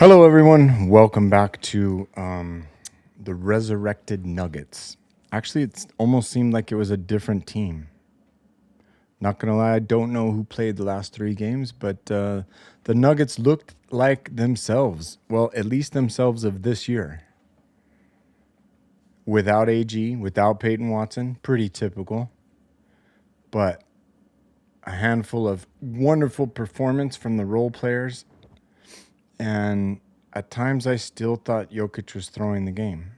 Hello, everyone. Welcome back to the Resurrected Nuggets. Actually, it almost seemed like it was a different team. Not going to lie, I don't know who played the last three games, but the Nuggets looked like themselves. Well, at least themselves of this year. Without AG, without Peyton Watson, pretty typical. But a handful of wonderful performance from the role players. And at times I still thought Jokic was throwing the game.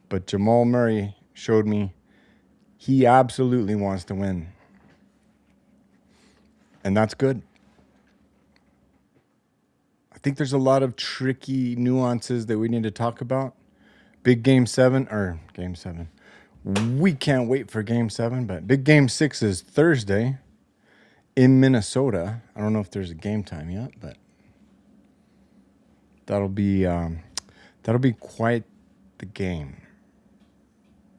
But Jamal Murray showed me he absolutely wants to win. And that's good. I think there's a lot of tricky nuances that we need to talk about. Big game 7. We can't wait for game 7, but big game 6 is Thursday in Minnesota. I don't know if there's a game time yet, but that'll be quite the game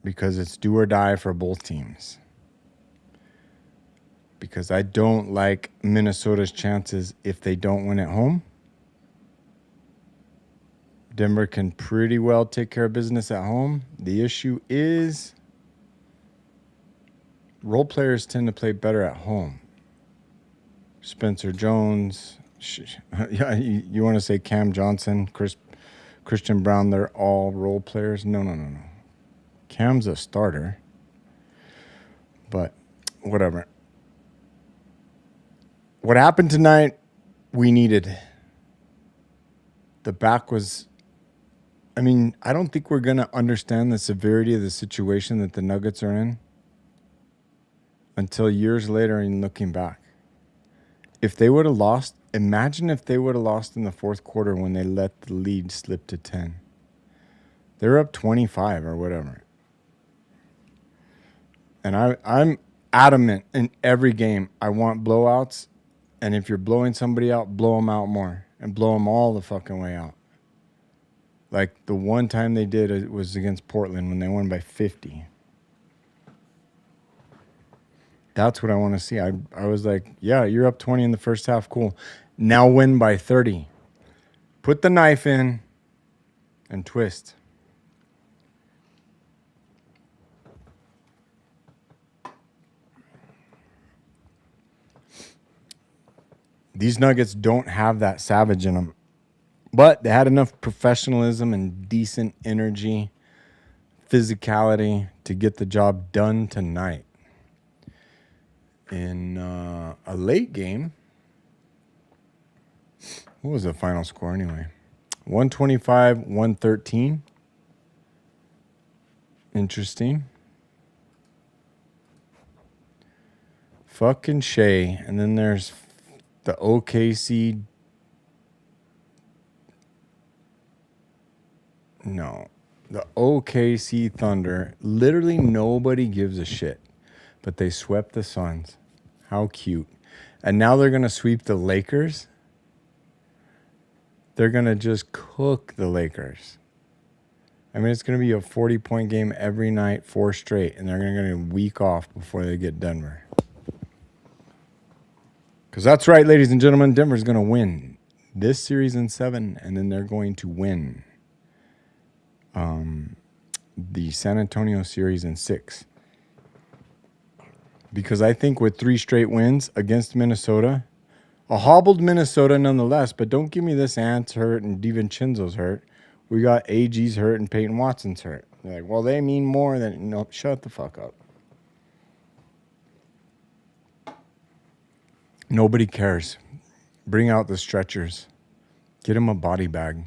because it's do or die for both teams. Because I don't like Minnesota's chances if they don't win at home. Denver can pretty well take care of business at home. The issue is role players tend to play better at home. Spencer Jones, yeah, you want to say Cam Johnson, Christian Brown, they're all role players? No. Cam's a starter. But whatever. What happened tonight, we needed. The back was, I don't think we're going to understand the severity of the situation that the Nuggets are in until years later in looking back. If they would have lost, imagine if they would have lost in the fourth quarter when they let the lead slip to 10. They're up 25 or whatever. And I'm adamant in every game. I want blowouts. And if you're blowing somebody out, blow them out more. And blow them all the fucking way out. Like the one time they did it was against Portland when they won by 50. That's what I want to see. I was like, yeah, you're up 20 in the first half. Cool. Now win by 30. Put the knife in and twist. These Nuggets don't have that savage in them. But they had enough professionalism and decent energy, physicality to get the job done tonight. In a late game, what was the final score anyway? 125-113. Interesting. Fucking Shea. And then there's the OKC. No. The OKC Thunder. Literally nobody gives a shit. But they swept the Suns. How cute. And now they're going to sweep the Lakers. They're going to just cook the Lakers. It's going to be a 40-point game every night, 4 straight. And they're going to get a week off before they get Denver. Because that's right, ladies and gentlemen. Denver's going to win this series in 7. And then they're going to win the San Antonio series in 6. Because I think with 3 straight wins against Minnesota, a hobbled Minnesota nonetheless, but don't give me this Ant's hurt and DiVincenzo's hurt. We got AG's hurt and Peyton Watson's hurt. You're like, well, they mean more than, no, shut the fuck up. Nobody cares. Bring out the stretchers. Get him a body bag.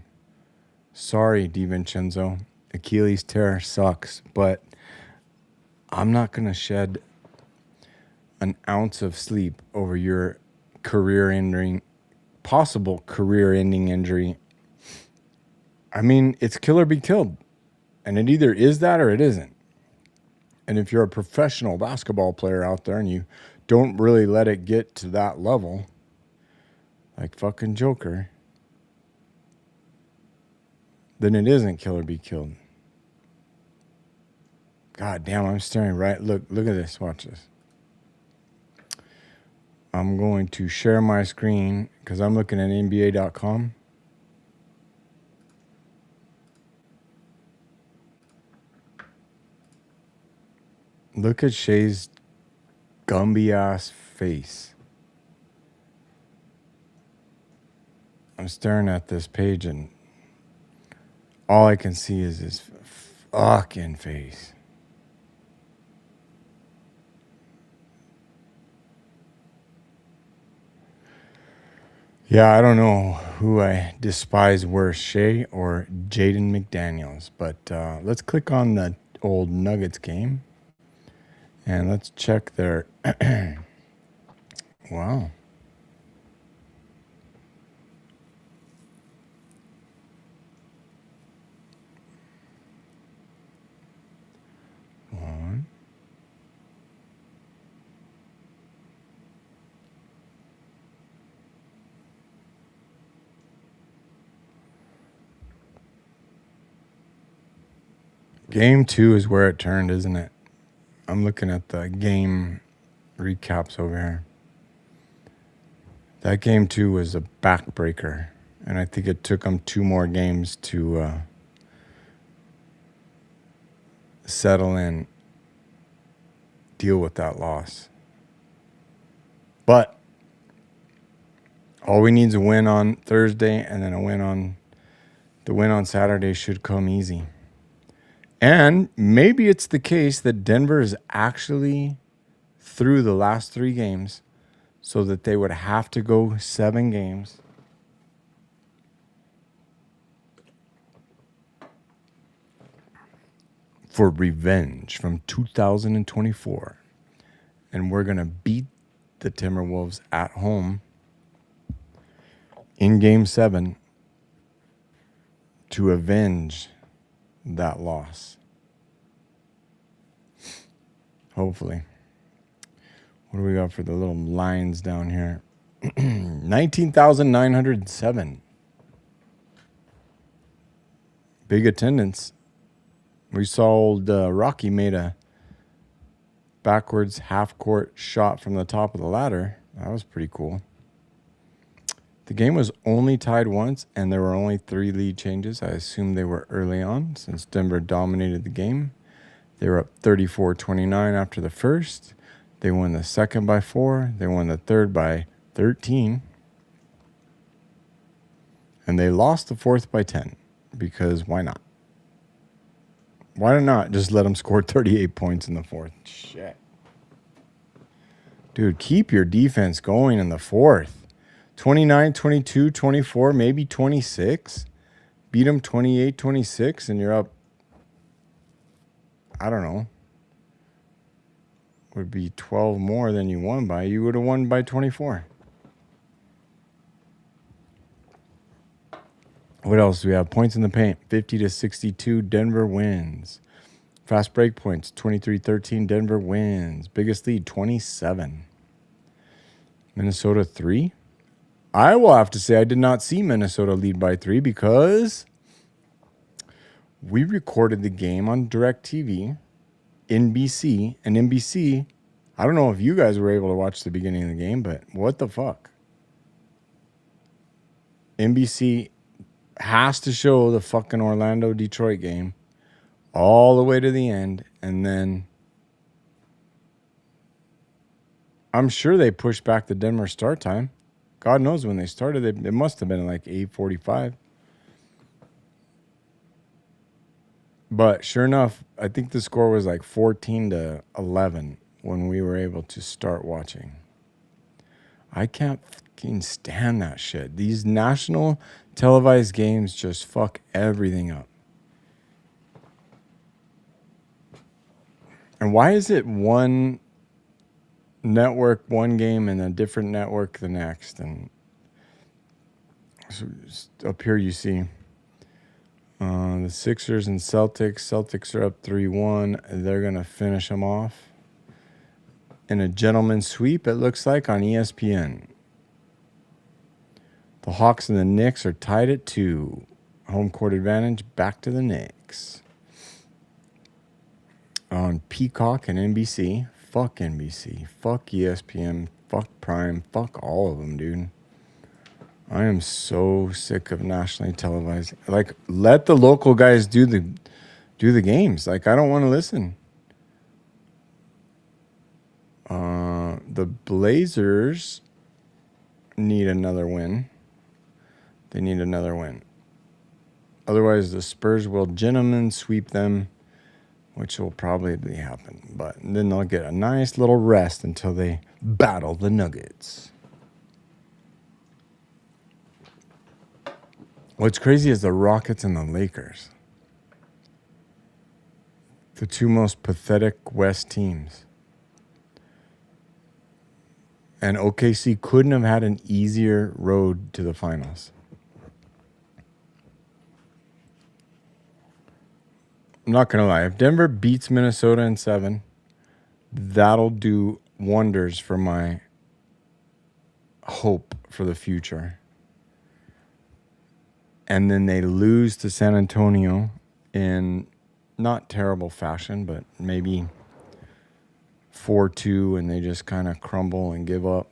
Sorry, DiVincenzo. Achilles tear sucks, but I'm not going to shed an ounce of sleep over your possible career-ending injury. It's kill or be killed. And it either is that or it isn't. And if you're a professional basketball player out there and you don't really let it get to that level, like fucking Joker, then it isn't kill or be killed. God damn, I'm staring right. Look at this. Watch this. I'm going to share my screen because I'm looking at NBA.com. Look at Shay's Gumby ass face. I'm staring at this page and all I can see is his fucking face. Yeah, I don't know who I despise worse, Shay or Jaden McDaniels. But let's click on the old Nuggets game. And let's check their... Wow. One. Game 2 is where it turned, isn't it? I'm looking at the game recaps over here. That game 2 was a backbreaker. And I think it took them 2 more games to settle in, deal with that loss. But all we need is a win on Thursday, and then the win on Saturday should come easy. And maybe it's the case that Denver is actually through the last 3 games so that they would have to go 7 games. For revenge from 2024. And we're going to beat the Timberwolves at home in Game 7 to avenge that loss. Hopefully. What do we got for the little lines down here? 19,907. Big attendance. We saw old Rocky made a backwards half-court shot from the top of the ladder. That was pretty cool. The game was only tied once, and there were only 3 lead changes. I assume they were early on, since Denver dominated the game. They were up 34-29 after the first. They won the second by 4. They won the third by 13. And they lost the fourth by 10, because why not? Why not just let them score 38 points in the fourth? Shit. Dude, keep your defense going in the fourth. 29, 22, 24, maybe 26. Beat them 28, 26, and you're up, I don't know. Would be 12 more than you won by. You would have won by 24. What else do we have? Points in the paint, 50-62. Denver wins. Fast break points, 23-13. Denver wins. Biggest lead, 27. Minnesota 3. I will have to say I did not see Minnesota lead by 3 because we recorded the game on DirecTV, NBC, and NBC. I don't know if you guys were able to watch the beginning of the game, but what the fuck? NBC has to show the fucking Orlando-Detroit game all the way to the end, and then I'm sure they pushed back the Denver start time. God knows when they started. It must have been like 8:45. But sure enough, I think the score was like 14-11 when we were able to start watching. I can't fucking stand that shit. These national televised games just fuck everything up. And why is it one network one game and a different network the next? And so up here you see the Sixers and Celtics. Celtics are up 3-1. They're going to finish them off in a gentleman's sweep, it looks like, on ESPN. The Hawks and the Knicks are tied at 2. Home court advantage, back to the Knicks. On Peacock and NBC. Fuck NBC. Fuck ESPN. Fuck Prime. Fuck all of them, dude. I am so sick of nationally televised. Like, let the local guys do the games. Like, I don't want to listen. the Blazers need another win. They need another win. Otherwise, the Spurs will gentlemen sweep them, which will probably happen. But then they'll get a nice little rest until they battle the Nuggets. What's crazy is the Rockets and the Lakers. The two most pathetic West teams. And OKC couldn't have had an easier road to the finals. I'm not going to lie. If Denver beats Minnesota in 7, that'll do wonders for my hope for the future. And then they lose to San Antonio in not terrible fashion, but maybe 4-2, and they just kind of crumble and give up.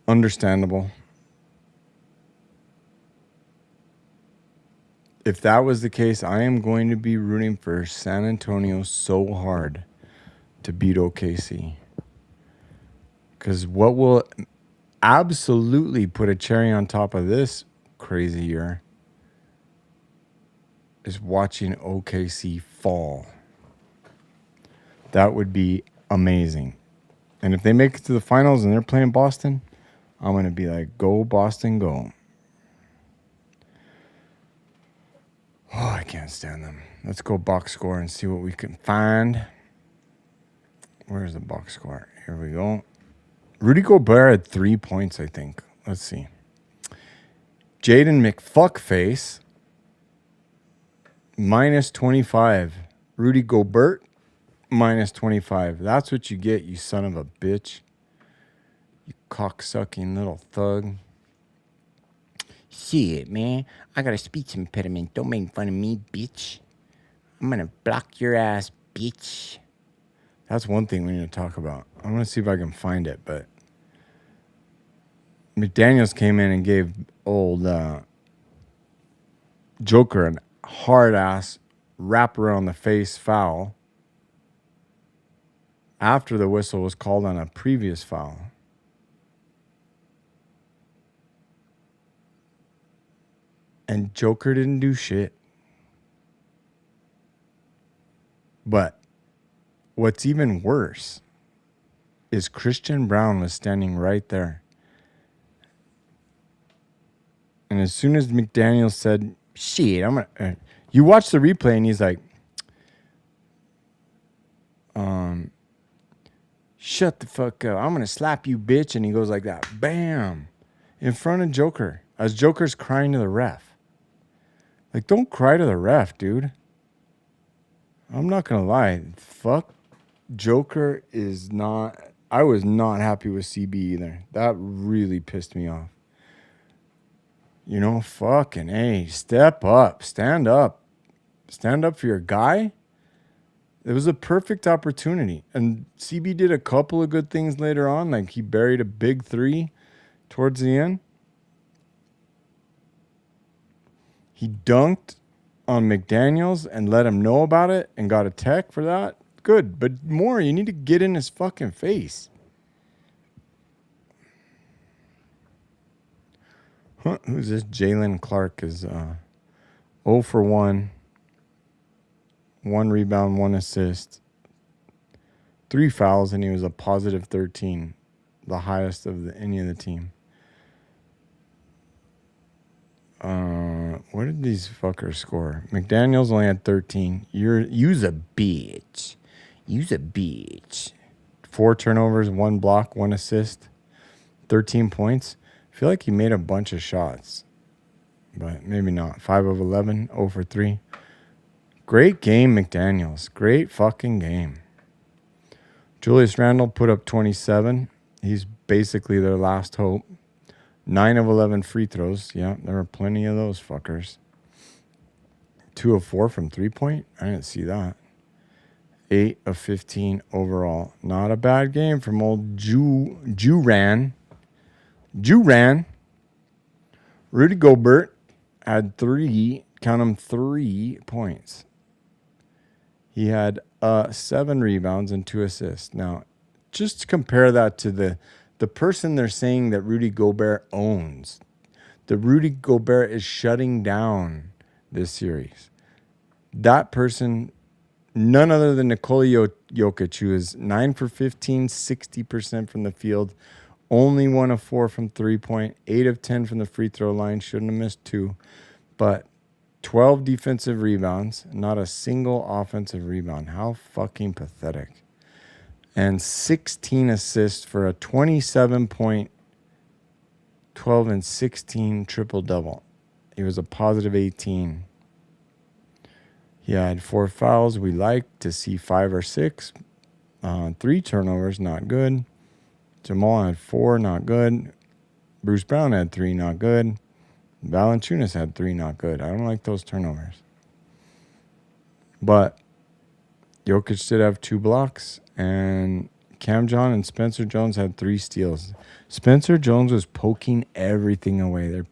Understandable. If that was the case, I am going to be rooting for San Antonio so hard to beat OKC. Because what will absolutely put a cherry on top of this crazy year is watching OKC fall. That would be amazing. And if they make it to the finals and they're playing Boston, I'm going to be like, go Boston, go. Oh, I can't stand them. Let's go box score and see what we can find. Where's the box score? Here we go. Rudy Gobert had 3 points, I think. Let's see. Jaden McFuckface, minus 25. Rudy Gobert, minus 25. That's what you get, you son of a bitch. You cocksucking little thug. Shit, man. I got a speech impediment. Don't make fun of me, bitch. I'm going to block your ass, bitch. That's one thing we need to talk about. I'm going to see if I can find it, but McDaniels came in and gave old Joker a hard-ass wrap around the face foul after the whistle was called on a previous foul. And Joker didn't do shit. But what's even worse is Christian Brown was standing right there. And as soon as McDaniels said, shit, I'm going to... you watch the replay and he's like, shut the fuck up. I'm going to slap you, bitch. And he goes like that. Bam. In front of Joker. As Joker's crying to the ref. Like, don't cry to the ref, dude. I'm not going to lie. Fuck. Joker is not... I was not happy with CB either. That really pissed me off. You know, fucking, hey, step up. Stand up. Stand up for your guy. It was a perfect opportunity. And CB did a couple of good things later on. Like, he buried a big 3 towards the end. He dunked on McDaniels and let him know about it and got a tech for that. Good. But more, you need to get in his fucking face. Huh, who's this? Jalen Clark is 0 for 1. 1 rebound, 1 assist. 3 fouls, and he was a positive 13. The highest of any of the team. What did these fuckers score? McDaniels only had 13. You's a bitch. You's a bitch. 4 turnovers, 1 block, 1 assist. 13 points. I feel like he made a bunch of shots. But maybe not. 5 of 11, 0 for 3. Great game, McDaniels. Great fucking game. Julius Randle put up 27. He's basically their last hope. 9 of 11 free throws. Yeah, there were plenty of those fuckers. 2 of 4 from 3-point. I didn't see that. 8 of 15 overall. Not a bad game from old Juran. Rudy Gobert had 3, count them, 3 points. He had 7 rebounds and 2 assists. Now, just compare that to the person they're saying that Rudy Gobert owns. The Rudy Gobert is shutting down this series. That person, none other than Nikola Jokic, who is 9 for 15, 60% from the field, only 1 of 4 from 3-point, 8 of 10 from the free throw line, shouldn't have missed 2, but 12 defensive rebounds, not a single offensive rebound. How fucking pathetic. And 16 assists for a 27-point, 12 and 16 triple-double. He was a positive 18. He had 4 fouls. We like to see 5 or 6. 3 turnovers, not good. Jamal had 4, not good. Bruce Brown had 3, not good. Valanciunas had 3, not good. I don't like those turnovers. But Jokic did have 2 blocks, and Cam John and Spencer Jones had 3 steals. Spencer Jones was poking everything away. They're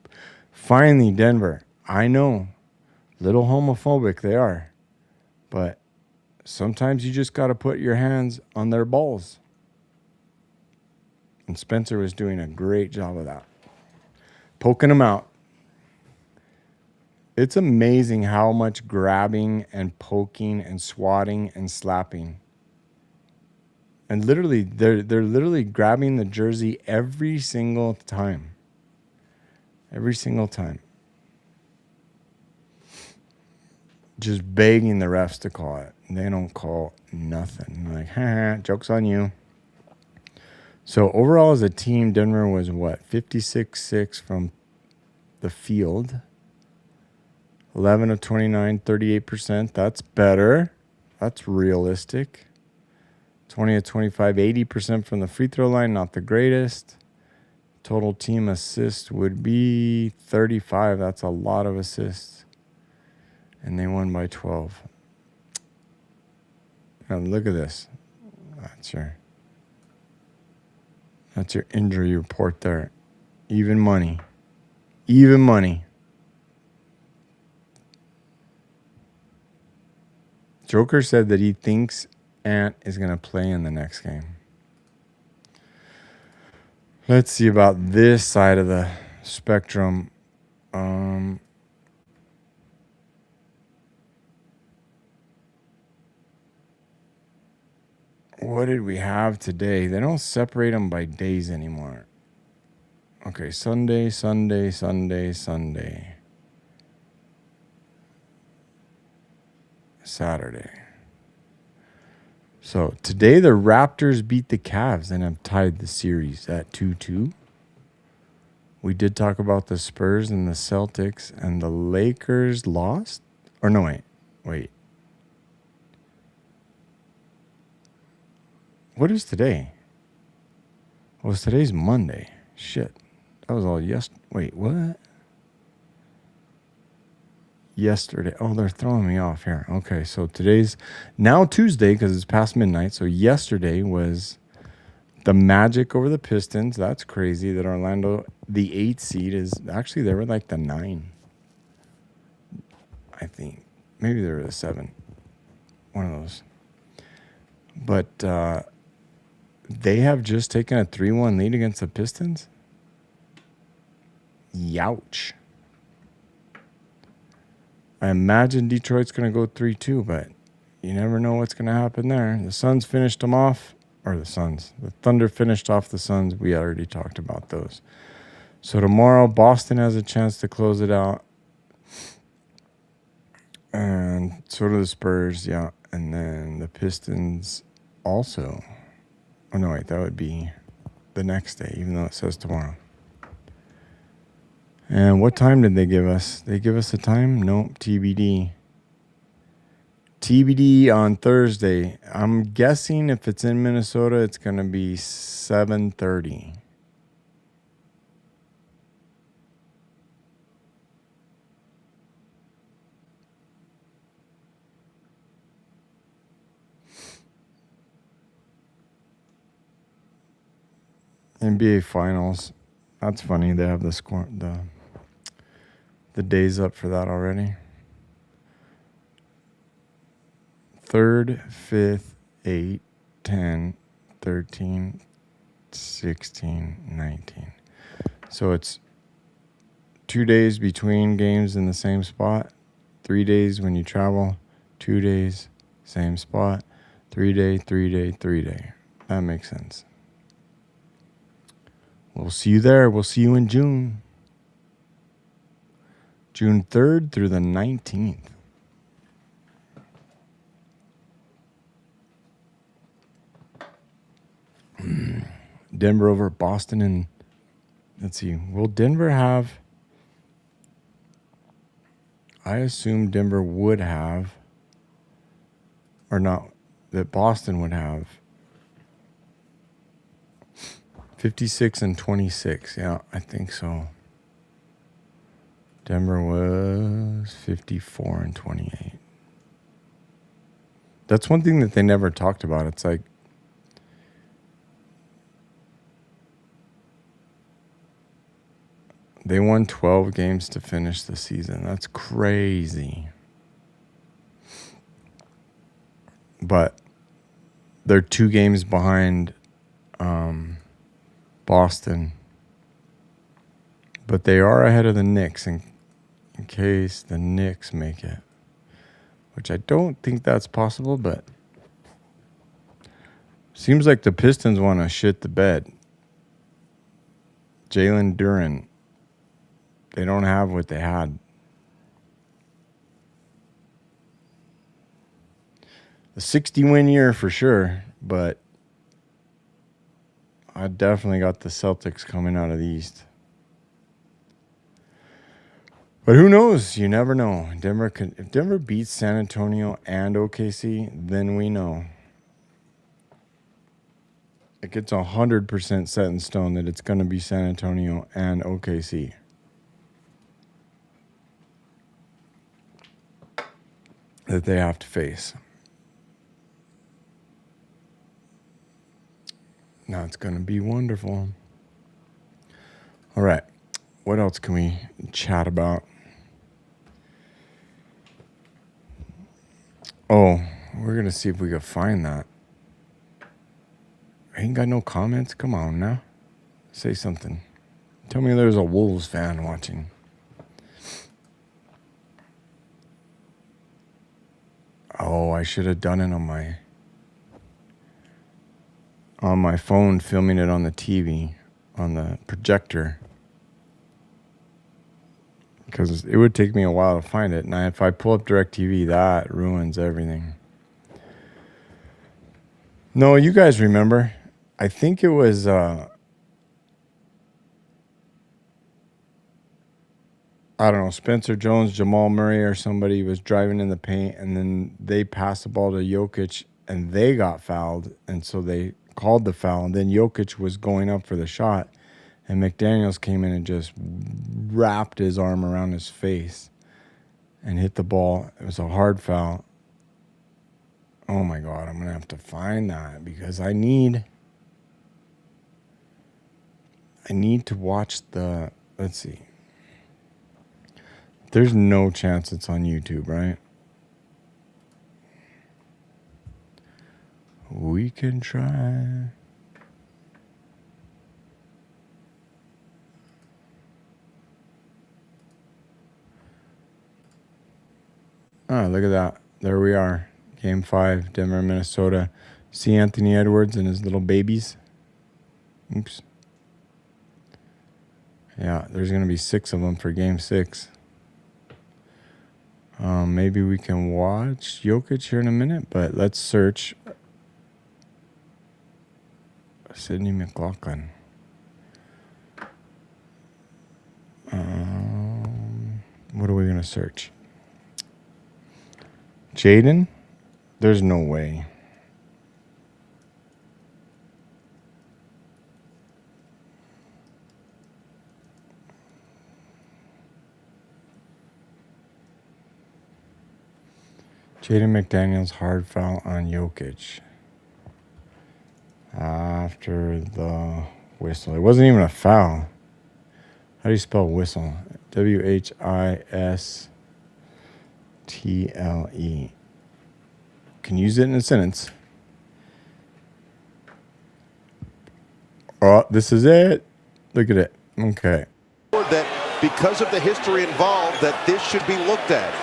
finally Denver. I know, little homophobic they are, but sometimes you just got to put your hands on their balls. And Spencer was doing a great job of that, poking them out. It's amazing how much grabbing and poking and swatting and slapping. And literally, they're literally grabbing the jersey every single time. Every single time. Just begging the refs to call it. They don't call nothing. Like, ha, joke's on you. So overall as a team, Denver was what? 56-6 from the field. 11 of 29, 38%. That's better. That's realistic. 20 of 25, 80% from the free throw line. Not the greatest. Total team assists would be 35. That's a lot of assists. And they won by 12. Now look at this. That's your injury report there. Even money. Even money. Joker said that he thinks Ant is going to play in the next game. Let's see about this side of the spectrum. What did we have today? They don't separate them by days anymore. Okay, Sunday, Sunday, Sunday, Sunday. Saturday. So today the Raptors beat the Cavs and have tied the series at 2-2. We did talk about the Spurs and the Celtics, and the Lakers lost. Or no, wait. What is today? Well, today's Monday. Shit. That was all Wait, what? Yesterday. Oh, they're throwing me off here. Okay, so today's now Tuesday because it's past midnight. So yesterday was the Magic over the Pistons. That's crazy that Orlando, the 8th seed, is actually they were like the 9. I think. Maybe they were the 7. One of those. But they have just taken a 3-1 lead against the Pistons. Youch. I imagine Detroit's going to go 3-2, but you never know what's going to happen there. The Suns finished them off, or the Thunder finished off the Suns. We already talked about those. So tomorrow, Boston has a chance to close it out. And so do the Spurs, yeah. And then the Pistons also. Oh, no, wait, that would be the next day, even though it says tomorrow. And what time did they give us? They give us a time? Nope, TBD. TBD on Thursday. I'm guessing if it's in Minnesota, it's going to be 7:30. NBA Finals. That's funny. They have the days up for that already. 3rd, 5th, 8, 10, 13, 16, 19. So it's 2 days between games in the same spot, 3 days when you travel, 2 days, same spot, 3 day, 3 day, 3 day. That makes sense. We'll see you there. We'll see you in June. June 3rd through the 19th. Denver over Boston, and let's see. Will Denver have... I assume Denver would have, or not, that Boston would have 56 and 26. Yeah, I think so. Denver was 54 and 28. That's one thing that they never talked about. It's like, they won 12 games to finish the season. That's crazy. But they're 2 games behind Boston. But they are ahead of the Knicks in case the Knicks make it. Which I don't think that's possible, but seems like the Pistons want to shit the bed. Jalen Duren. They don't have what they had. A 60-win year for sure, but I definitely got the Celtics coming out of the East. But who knows? You never know. If Denver beats San Antonio and OKC, then we know. It gets 100% set in stone that it's going to be San Antonio and OKC. That they have to face. Now it's going to be wonderful. All right. What else can we chat about? Oh, we're going to see if we can find that. I ain't got no comments. Come on now. Say something. Tell me there's a Wolves fan watching. Oh, I should have done it on my phone, filming it on the TV, on the projector. Because it would take me a while to find it. And if I pull up DirecTV, that ruins everything. No, you guys remember. I think it was... I don't know, Spencer Jones, Jamal Murray, or somebody was driving in the paint, and then they passed the ball to Jokic, and they got fouled, and so they called the foul, and then Jokic was going up for the shot, and McDaniels came in and just wrapped his arm around his face and hit the ball. It was a hard foul. Oh, my God, I'm going to have to find that because I need to watch the, let's see. There's no chance it's on YouTube, right? We can try. Oh, look at that. There we are. Game 5, Denver, Minnesota. See Anthony Edwards and his little babies. Oops. Yeah, there's going to be 6 of them for Game 6. Maybe we can watch Jokic here in a minute, but let's search Sidney McLaughlin. What are we going to search? Jaden? There's no way. Jaden McDaniels hard foul on Jokic after the whistle. It wasn't even a foul. How do you spell whistle? W-H-I-S-T-L-E. Can use it in a sentence. Oh, this is it. Look at it. Okay. That because of the history involved, that this should be looked at.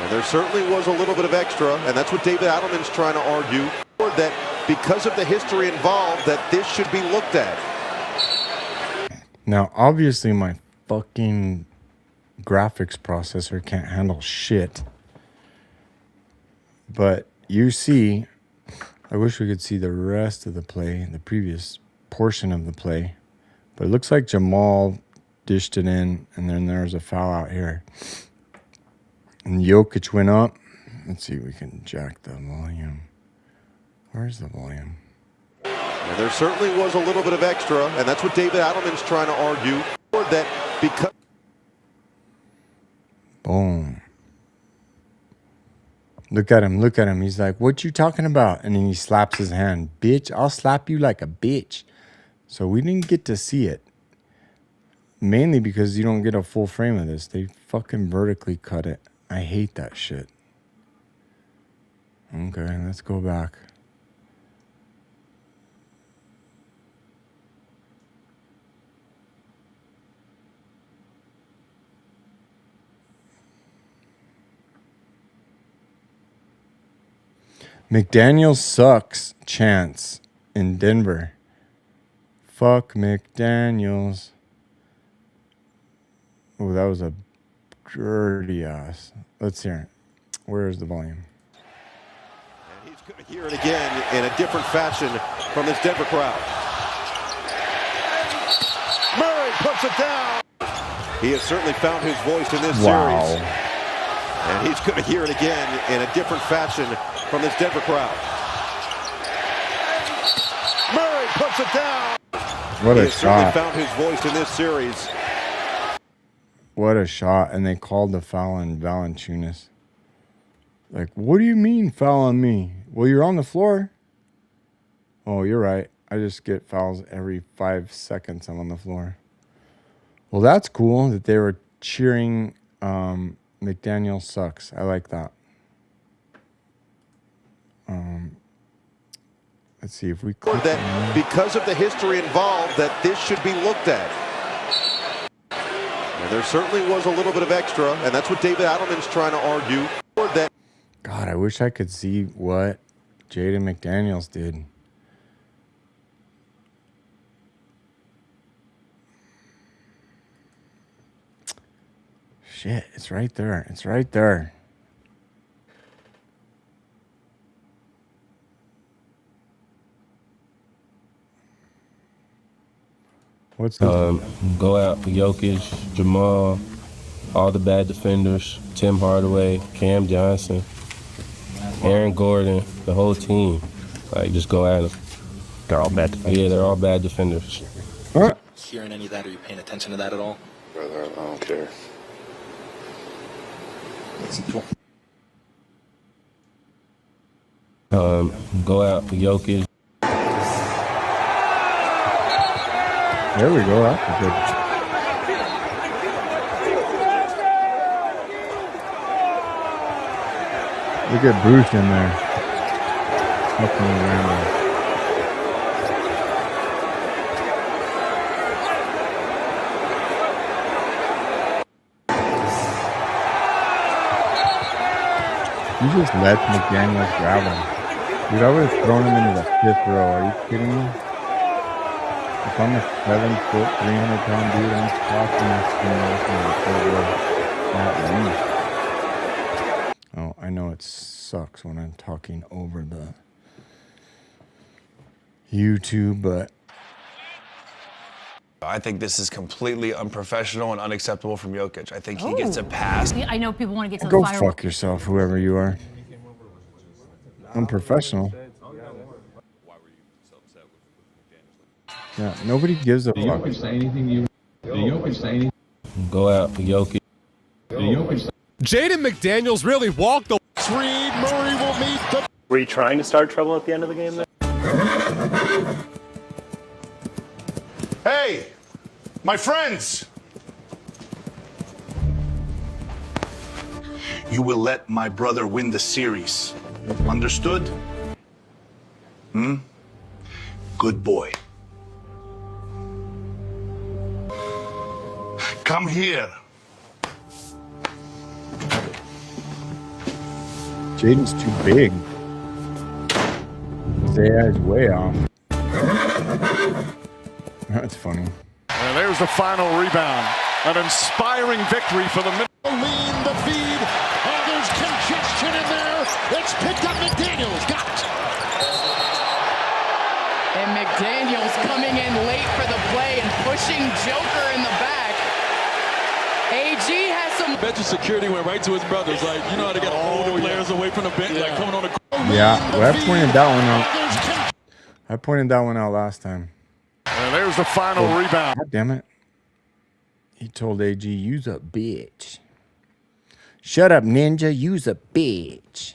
And there certainly was a little bit of extra, and that's what David Adelman's trying to argue. That because of the history involved, that this should be looked at. Now, obviously, my fucking graphics processor can't handle shit. But you see, I wish we could see the rest of the play, the previous portion of the play. But it looks like Jamal dished it in, and then there's a foul out here. And Jokic went up. Let's see if we can jack the volume. Where's the volume? And there certainly was a little bit of extra, and that's what David Adelman's trying to argue. That because... Boom. Look at him, look at him. He's like, what you talking about? And then he slaps his hand. Bitch, I'll slap you like a bitch. So we didn't get to see it. Mainly because you don't get a full frame of this. They fucking vertically cut it. I hate that shit. Okay, let's go back. McDaniels sucks chance in Denver. Fuck McDaniels. Oh, that was a dirty ass. Let's hear it. Where is the volume? And he's going to hear it again in a different fashion from this Denver crowd. Murray puts it down. He has certainly found his voice in this series. And he's going to hear it again in a different fashion from this Denver crowd. Murray puts it down. What a shot. He has certainly shot. found his voice in this series. What a shot. And they called the foul on Valanciunas. Like, what do you mean foul on me? Well, you're on the floor. Oh, you're right. I just get fouls every 5 seconds I'm on the floor. Well, that's cool that they were cheering McDaniel sucks. I like that. Let's see if we click that because of the history involved, that this should be looked at. And there certainly was a little bit of extra, and that's what David Adelman's trying to argue. That God, I wish I could see what Jaden McDaniels did. Shit, it's right there. It's right there. What's this? Go out for Jokic, Jamal, all the bad defenders, Tim Hardaway, Cam Johnson, Aaron Gordon, the whole team. Like, just go at them. They're all bad defenders. Yeah, they're all bad defenders. Hearing any of that? Are you paying attention to that at all? Brother, I don't care. Cool. Go out for Jokic. There we go. That's good. Look at Bruce in there. Fucking around. You just let McDaniels grab him. Dude, I would have thrown him into the 5th row. Are you kidding me? If I'm a 7-foot, 300-pound dude, I'm talking this thing at least. Oh, I know it sucks when I'm talking over the YouTube, but I think this is completely unprofessional and unacceptable from Jokic. I think he gets a pass. I know people want to get to go the fire. fuck yourself, whoever you are. Unprofessional. Yeah, nobody gives a fuck. Jokic say anything you? Jokic say anything? Go out for Jokic. Jaden McDaniels really walked the Reed Murray will meet the... Were you trying to start trouble at the end of the game there? Hey, my friends! You will let my brother win the series. Understood? good boy. Come here. Jaden's too big. His AI is way off. That's funny. And there's the final rebound. An inspiring victory for the Lean the feed. Oh, there's congestion in there. It's picked up. McDaniels got it. And McDaniels coming in late for the play and pushing Joker in the back. AG has some. I bet you security went right to his brothers. Like, you know how to get all the players away from the bench, like coming on the. Yeah, well, I pointed that one out. I pointed that one out last time. And there's the final rebound. God damn it. He told AG, "You's a bitch." Shut up, ninja. You's a bitch.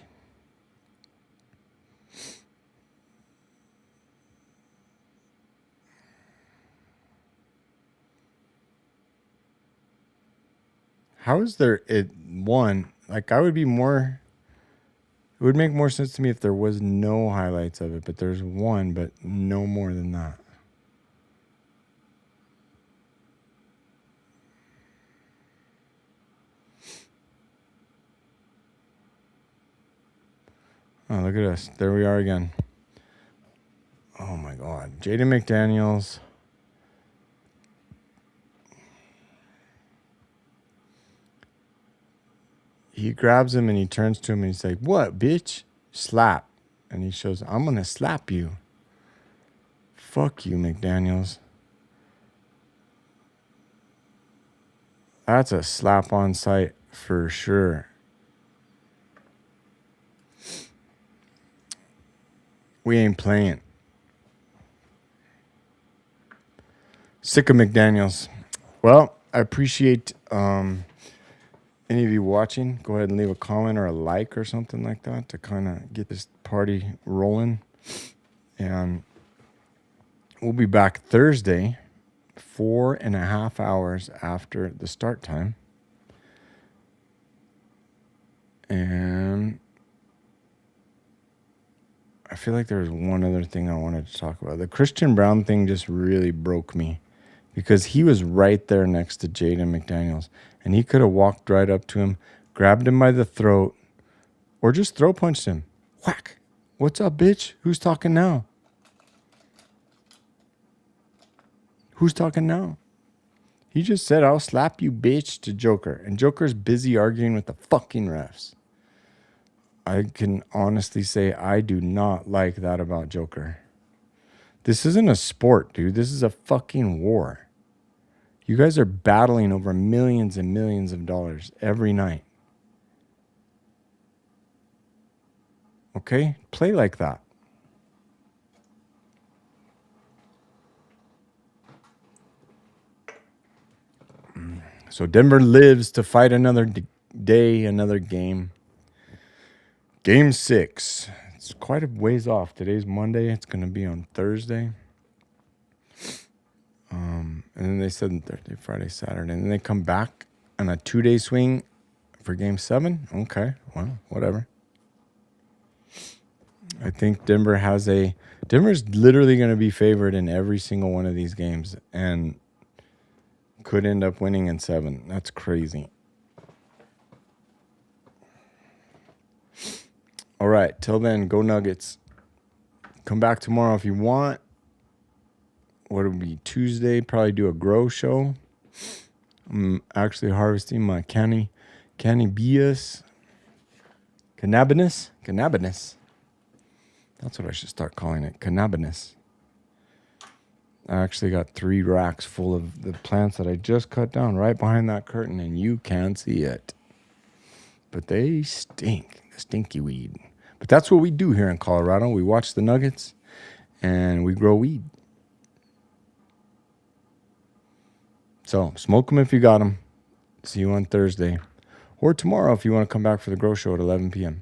How is there one? Like, I would be more. It would make more sense to me if there was no highlights of it, but there's one, but no more than that. Oh, look at us. There we are again. Oh, my God. Jaden McDaniels. He grabs him and he turns to him and he's like, "What, bitch? Slap." And he shows, "I'm going to slap you." Fuck you, McDaniels. That's a slap on sight for sure. We ain't playing. Sick of McDaniels. Well, I appreciate any of you watching. Go ahead and leave a comment or a like or something like that to kind of get this party rolling. And we'll be back Thursday, 4.5 hours after the start time. And I feel like there was one other thing I wanted to talk about. The Christian Brown thing just really broke me because he was right there next to Jaden McDaniels. And he could have walked right up to him, grabbed him by the throat, or just throw punched him. Whack. "What's up, bitch? Who's talking now? Who's talking now?" He just said, "I'll slap you, bitch," to Joker. And Joker's busy arguing with the fucking refs. I can honestly say I do not like that about Joker. This isn't a sport, dude. This is a fucking war. You guys are battling over millions and millions of dollars every night. Okay? Play like that. So Denver lives to fight another day, another game. Game 6. It's quite a ways off. Today's Monday. It's going to be on Thursday. And then they said Thursday, Friday, Saturday. And then they come back on a 2-day swing for Game 7. Okay, well, whatever. I think Denver's literally going to be favored in every single one of these games and could end up winning in 7. That's crazy. All right, till then, go Nuggets. Come back tomorrow if you want. What would be Tuesday? Probably do a grow show. I'm actually harvesting my cannabis. Cannabis. That's what I should start calling it. Cannabis. I actually got 3 racks full of the plants that I just cut down right behind that curtain, and you can't see it. But they stink. The stinky weed. But that's what we do here in Colorado. We watch the Nuggets, and we grow weed. So, smoke them if you got them. See you on Thursday. Or tomorrow if you want to come back for the Grow Show at 11 p.m.